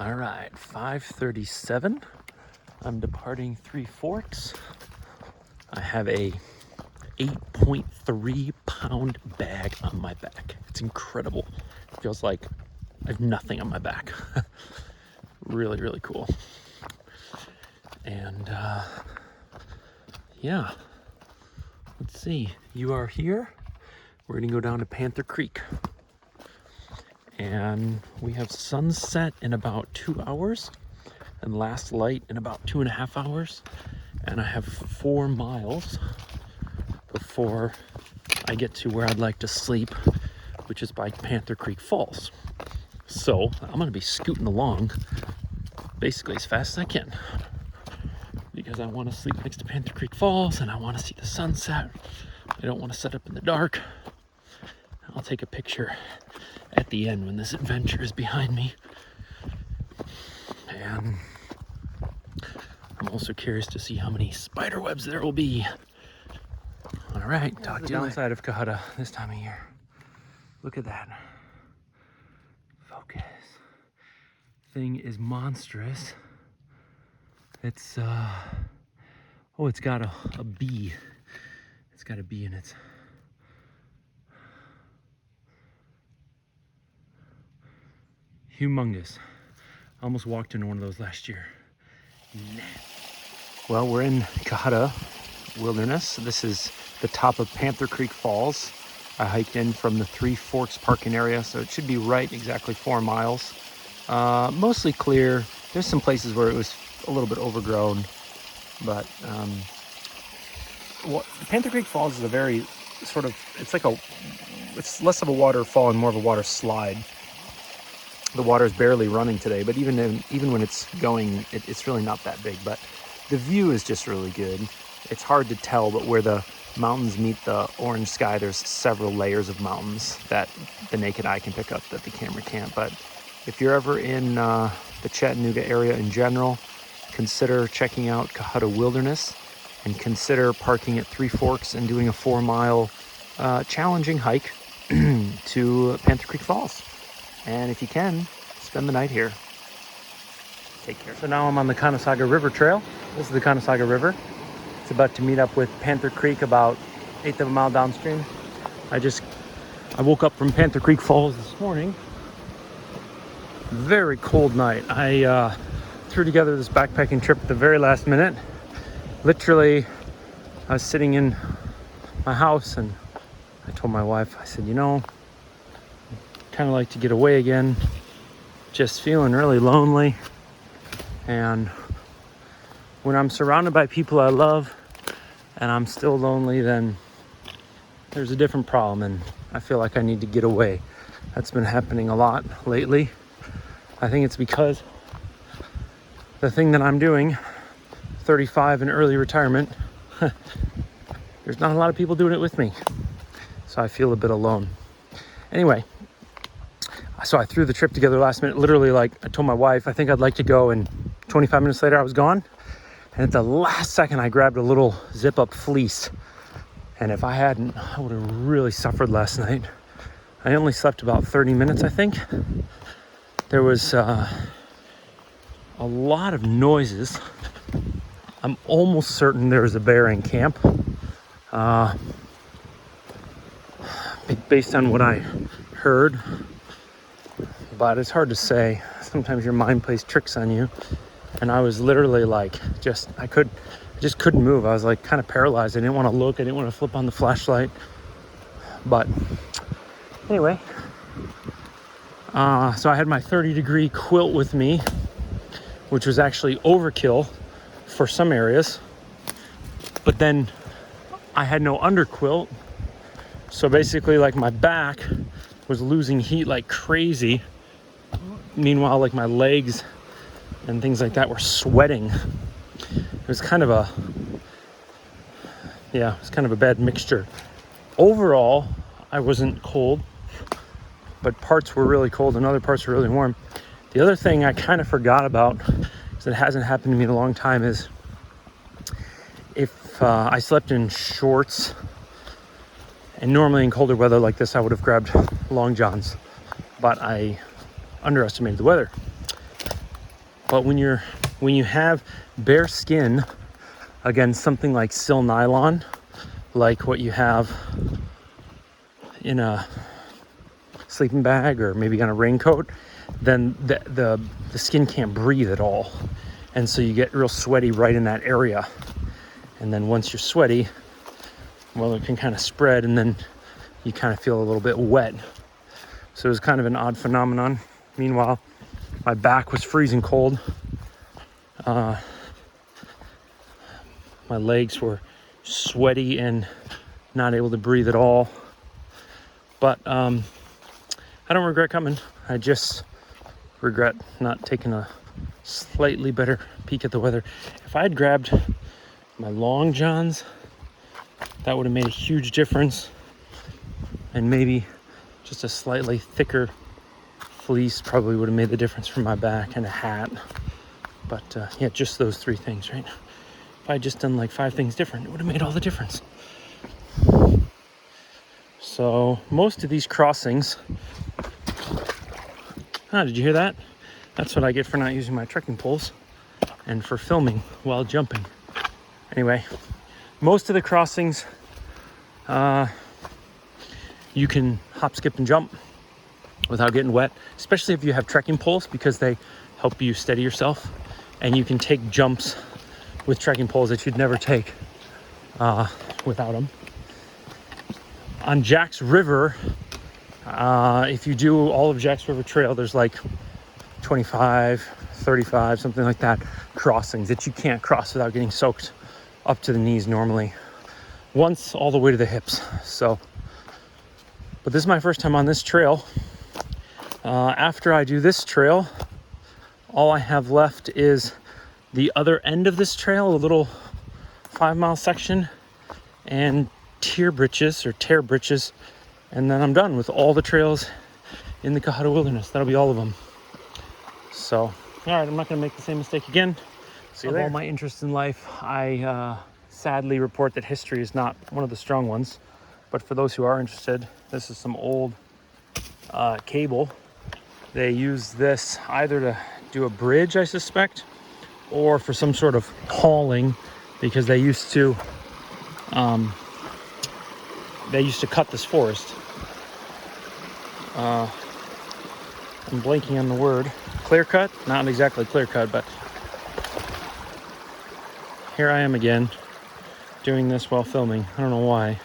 All right, 5:37. I'm departing Three Forks. I have a 8.3 pound bag on my back. It's incredible. It feels like I have nothing on my back. Really, really cool. And yeah, let's see. You are here. We're gonna go down to Panther Creek. And we have sunset in about 2 hours and last light in about 2.5 hours. And I have 4 miles before I get to where I'd like to sleep, which is by Panther Creek Falls. So I'm gonna be scooting along basically as fast as I can because I want to sleep next to Panther Creek Falls and I want to see the sunset. I don't want to set up in the dark. I'll take a picture at the end when this adventure is behind me. And I'm also curious to see how many spider webs there will be. All right, talk to you later. Downside of Cohutta this time of year. Look at that. Focus. Thing is monstrous. It's oh, it's got a bee. It's got a bee in it. Humongous. I almost walked into one of those last year. Well, we're in Cohutta Wilderness. This is the top of Panther Creek Falls. I hiked in from the Three Forks parking area, so it should be right exactly 4 miles. Mostly clear. There's some places where it was a little bit overgrown, but Panther Creek Falls is a very sort of, it's less of a waterfall and more of a water slide. The water is barely running today, but even when it's going, it's really not that big. But the view is just really good. It's hard to tell, but where the mountains meet the orange sky, there's several layers of mountains that the naked eye can pick up that the camera can't. But if you're ever in the Chattanooga area in general, consider checking out Cohutta Wilderness and consider parking at Three Forks and doing a 4-mile challenging hike to Panther Creek Falls. And if you can, spend the night here. Take care. So now I'm on the Conasauga River Trail. This is the Conasauga River. It's about to meet up with Panther Creek about 1/8 of a mile downstream. I woke up from Panther Creek Falls this morning. Very cold night. I threw together this backpacking trip at the very last minute. Literally, I was sitting in my house and I told my wife, I said, kind of like to get away again, just feeling really lonely. And when I'm surrounded by people I love and I'm still lonely, then there's a different problem and I feel like I need to get away. That's been happening a lot lately. I think it's because the thing that I'm doing, 35 and early retirement, there's not a lot of people doing it with me, so I feel a bit alone. Anyway, so I threw the trip together last minute. Literally, like, I told my wife I think I'd like to go, and 25 minutes later I was gone. And at the last second I grabbed a little zip up fleece, and if I hadn't, I would have really suffered last night. I only slept about 30 minutes, I think. There was a lot of noises. I'm almost certain there was a bear in camp, based on what I heard. But it's hard to say. Sometimes your mind plays tricks on you. And I was literally like, I just couldn't move. I was like kind of paralyzed. I didn't want to look. I didn't want to flip on the flashlight. But anyway, so I had my 30-degree quilt with me, which was actually overkill for some areas. But then I had no underquilt. So basically, like, my back was losing heat like crazy. Meanwhile, like, my legs and things like that were sweating. It was kind of a bad mixture. Overall, I wasn't cold, but parts were really cold and other parts were really warm. The other thing I kind of forgot about, because it hasn't happened to me in a long time, is if I slept in shorts, and normally in colder weather like this, I would have grabbed long johns, but I underestimated the weather. But when you have bare skin against something like sil nylon, like what you have in a sleeping bag or maybe on a raincoat, then the skin can't breathe at all. And so you get real sweaty right in that area. And then once you're sweaty, well, it can kind of spread, and then you kind of feel a little bit wet. So it was kind of an odd phenomenon. Meanwhile, my back was freezing cold. My legs were sweaty and not able to breathe at all. But I don't regret coming. I just regret not taking a slightly better peek at the weather. If I had grabbed my long johns, that would have made a huge difference. And maybe just a slightly thicker fleece probably would have made the difference for my back, and a hat. But yeah, just those 3 things, right? If I had just done like 5 things different, it would have made all the difference. So most of these crossings, did you hear that? That's what I get for not using my trekking poles and for filming while jumping. Anyway, most of the crossings, you can hop, skip, and jump without getting wet, especially if you have trekking poles, because they help you steady yourself, and you can take jumps with trekking poles that you'd never take without them. On Jack's River, if you do all of Jack's River Trail, there's like 25, 35, something like that, crossings that you can't cross without getting soaked up to the knees normally. Once all the way to the hips. So, but this is my first time on this trail. After I do this trail, all I have left is the other end of this trail, a little 5-mile section, and tear britches, and then I'm done with all the trails in the Cohutta Wilderness. That'll be all of them. So, all right, I'm not going to make the same mistake again. See you later. Of all my interests in life, I sadly report that history is not one of the strong ones. But for those who are interested, this is some old cable. They use this either to do a bridge, I suspect, or for some sort of hauling, because they used to cut this forest. I'm blanking on the word. Clear cut? Not exactly clear cut, but here I am again doing this while filming. I don't know why.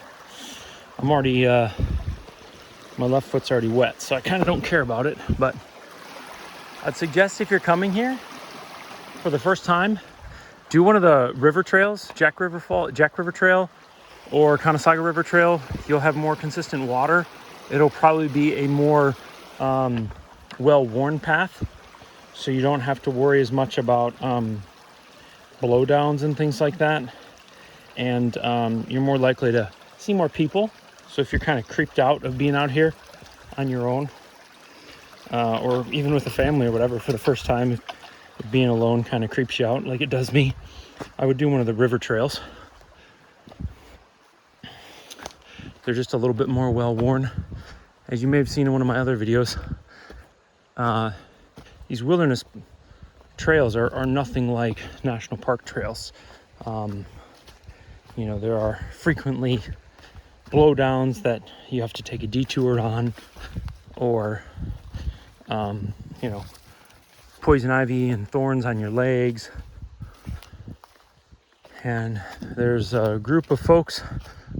I'm already, my left foot's already wet, so I kind of don't care about it, but I'd suggest if you're coming here for the first time, do one of the river trails, Jack River Trail or Conasauga River Trail. You'll have more consistent water. It'll probably be a more well-worn path, so you don't have to worry as much about blowdowns and things like that. And you're more likely to see more people. So if you're kind of creeped out of being out here on your own, or even with a family or whatever for the first time, if being alone kind of creeps you out like it does me, I would do one of the river trails. They're just a little bit more well-worn. As you may have seen in one of my other videos, these wilderness trails are nothing like national park trails. You know, there are frequently blowdowns that you have to take a detour on, or you know, poison ivy and thorns on your legs. And there's a group of folks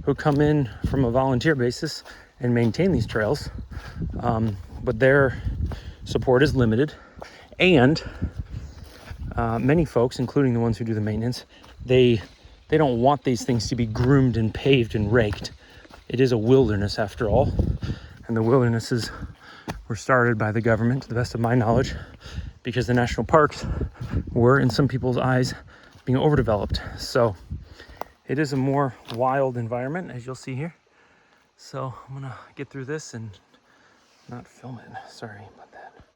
who come in from a volunteer basis and maintain these trails, but their support is limited. And many folks, including the ones who do the maintenance, they don't want these things to be groomed and paved and raked. It is a wilderness after all, and the wildernesses were started by the government, to the best of my knowledge, because the national parks were, in some people's eyes, being overdeveloped. So it is a more wild environment, as you'll see here. So I'm gonna get through this and not film it. Sorry about that.